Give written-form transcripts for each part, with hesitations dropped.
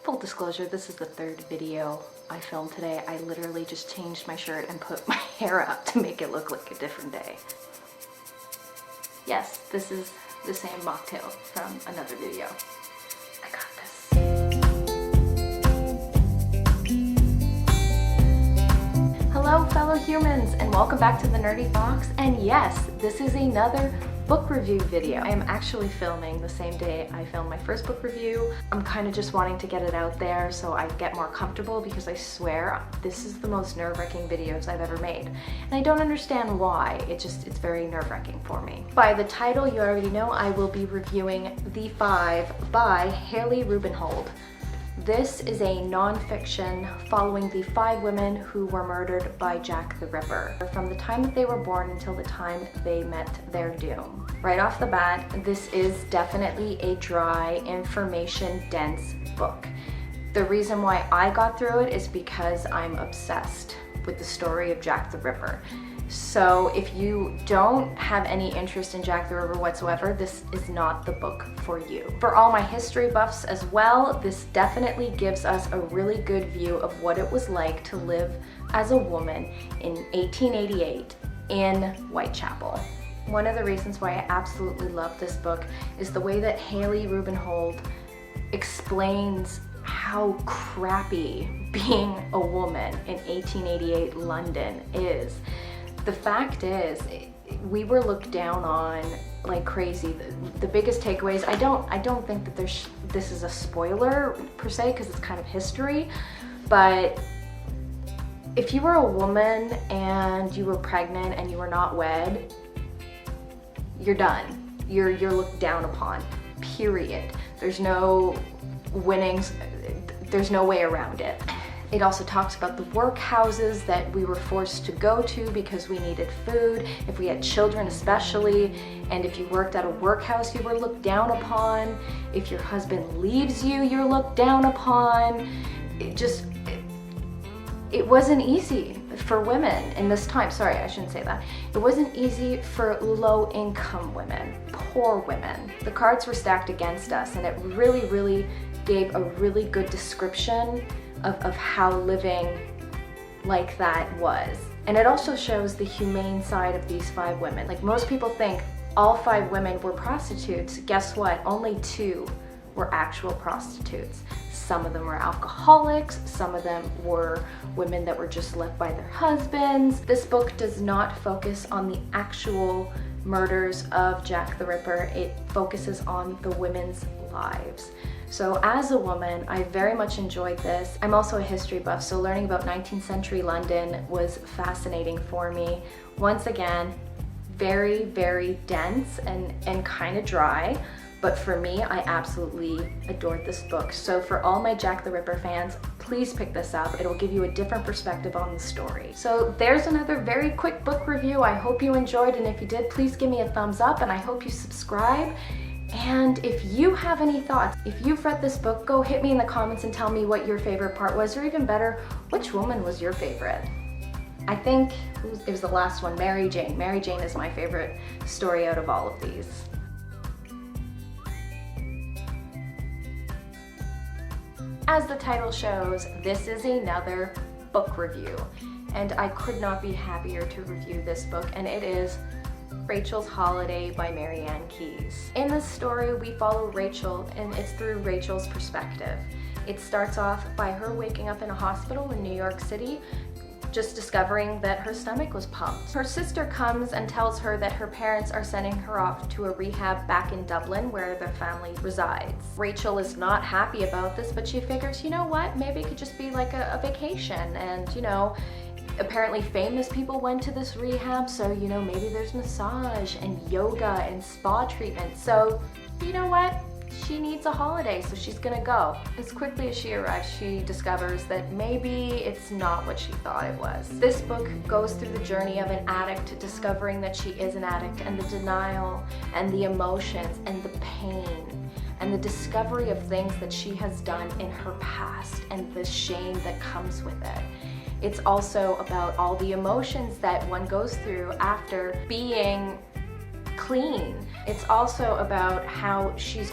Full disclosure, this is the third video I filmed today. I literally just changed my shirt and put my hair up to make it look like a different day. Yes, this is the same mocktail from another video. I got this. Hello fellow humans, and welcome back to the Nerdy Box. And yes, this is another book review video. I am actually filming the same day I filmed my first book review. I'm kind of just wanting to get it out there so I get more comfortable, because I swear this is the most nerve-wracking videos I've ever made. And I don't understand why. It's very nerve-wracking for me. By the title, you already know I will be reviewing The Five by Hallie Rubenhold. This is a non-fiction following the 5 women who were murdered by Jack the Ripper, from the time that they were born until the time they met their doom. Right off the bat, this is definitely a dry, information-dense book. The reason why I got through it is because I'm obsessed with the story of Jack the Ripper. So if you don't have any interest in Jack the Ripper whatsoever, this is not the book for you. For all my history buffs as well, this definitely gives us a really good view of what it was like to live as a woman in 1888 in Whitechapel. One of the reasons why I absolutely love this book is the way that Hallie Rubenhold explains how crappy being a woman in 1888 London is. The fact is, we were looked down on like crazy. The biggest takeaways, I don't think that this is a spoiler per se, because it's kind of history, but if you were a woman and you were pregnant and you were not wed, you're done. You're looked down upon, period. There's no winnings, there's no way around it. It also talks about the workhouses that we were forced to go to because we needed food, if we had children especially, and if you worked at a workhouse, you were looked down upon. If your husband leaves you, you're looked down upon. It wasn't easy for women in this time. Sorry, I shouldn't say that. It wasn't easy for low-income women, poor women. The cards were stacked against us, and it really, really gave a really good description of how living like that was. And it also shows the humane side of these 5 women. Like, most people think all 5 women were prostitutes. Guess what? Only 2 were actual prostitutes. Some of them were alcoholics, some of them were women that were just left by their husbands. This book does not focus on the actual murders of Jack the Ripper. It focuses on the women's lives. So as a woman, I very much enjoyed this. I'm also a history buff, so learning about 19th century London was fascinating for me. Once again, very, very dense and kind of dry, but for me, I absolutely adored this book. So for all my Jack the Ripper fans, please pick this up. It'll give you a different perspective on the story. So there's another very quick book review. I hope you enjoyed, and if you did, please give me a thumbs up, and I hope you subscribe. And if you have any thoughts, if you've read this book, go hit me in the comments and tell me what your favorite part was, or even better, which woman was your favorite? I think it was the last one, Mary Jane. Mary Jane is my favorite story out of all of these. As the title shows, this is another book review, and I could not be happier to review this book, and it is Rachel's Holiday by Marian Keyes. In this story, we follow Rachel, and it's through Rachel's perspective. It starts off by her waking up in a hospital in New York City, just discovering that her stomach was pumped. Her sister comes and tells her that her parents are sending her off to a rehab back in Dublin where their family resides. Rachel is not happy about this, but she figures, you know what, maybe it could just be like a vacation, and you know, apparently famous people went to this rehab, so you know, maybe there's massage and yoga and spa treatment. So you know what? She needs a holiday, so she's gonna go. As quickly as she arrives, she discovers that maybe it's not what she thought it was. This book goes through the journey of an addict discovering that she is an addict, and the denial and the emotions and the pain and the discovery of things that she has done in her past and the shame that comes with it. It's also about all the emotions that one goes through after being clean. It's also about how she's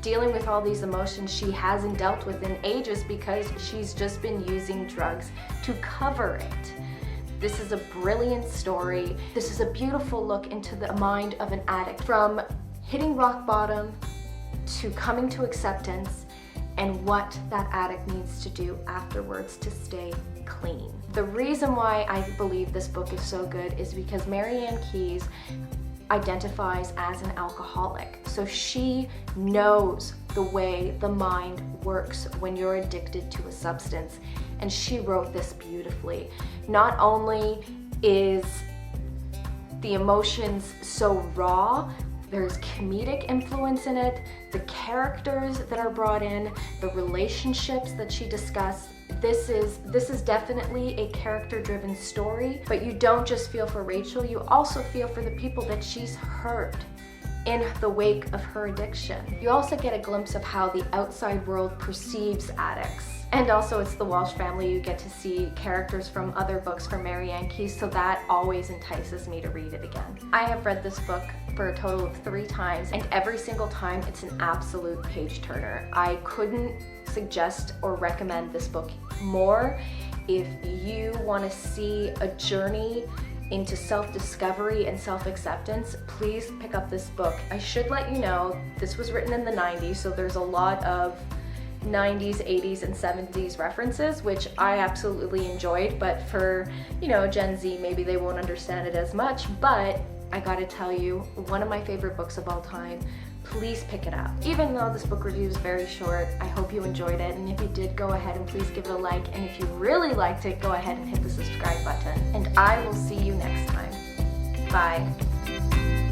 dealing with all these emotions she hasn't dealt with in ages because she's just been using drugs to cover it. This is a brilliant story. This is a beautiful look into the mind of an addict, from hitting rock bottom to coming to acceptance, and what that addict needs to do afterwards to stay clean. The reason why I believe this book is so good is because Marian Keyes identifies as an alcoholic. So she knows the way the mind works when you're addicted to a substance, and she wrote this beautifully. Not only is the emotions so raw, there's comedic influence in it, the characters that are brought in, the relationships that she discussed. This is definitely a character-driven story, but you don't just feel for Rachel, you also feel for the people that she's hurt in the wake of her addiction. You also get a glimpse of how the outside world perceives addicts. And also it's the Walsh family. You get to see characters from other books from Marian Keyes, so that always entices me to read it again. I have read this book for a total of 3 times, and every single time it's an absolute page turner. I couldn't suggest or recommend this book more. If you want to see a journey into self-discovery and self-acceptance, please pick up this book. I should let you know, this was written in the 90s, so there's a lot of 90s, 80s, and 70s references, which I absolutely enjoyed, but for, Gen Z, maybe they won't understand it as much, but I gotta tell you, one of my favorite books of all time. Please pick it up. Even though this book review is very short, I hope you enjoyed it, and if you did, go ahead and please give it a like, and if you really liked it, go ahead and hit the subscribe button, and I will see you next time. Bye.